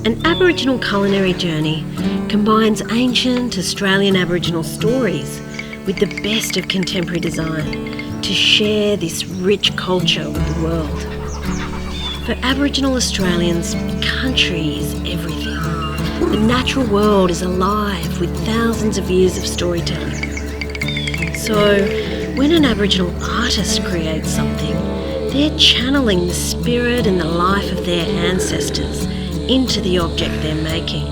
An Aboriginal Culinary Journey combines ancient Australian Aboriginal stories with the best of contemporary design to share this rich culture with the world. For Aboriginal Australians, country is everything. The natural world is alive with thousands of years of storytelling. So, when an Aboriginal artist creates something, they're channeling the spirit and the life of their ancestors into the object they're making.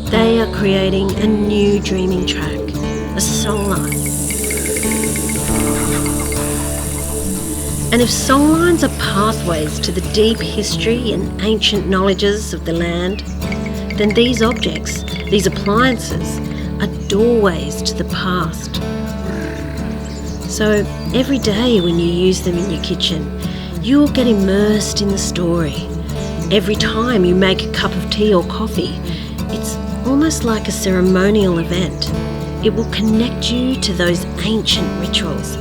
They are creating a new dreaming track, a songline. And if songlines are pathways to the deep history and ancient knowledges of the land, then these objects, these appliances, are doorways to the past. So every day when you use them in your kitchen, you'll get immersed in the story. Every time you make a cup of tea or coffee, it's almost like a ceremonial event. It will connect you to those ancient rituals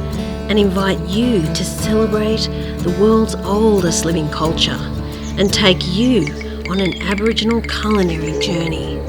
and invite you to celebrate the world's oldest living culture and take you on an Aboriginal culinary journey.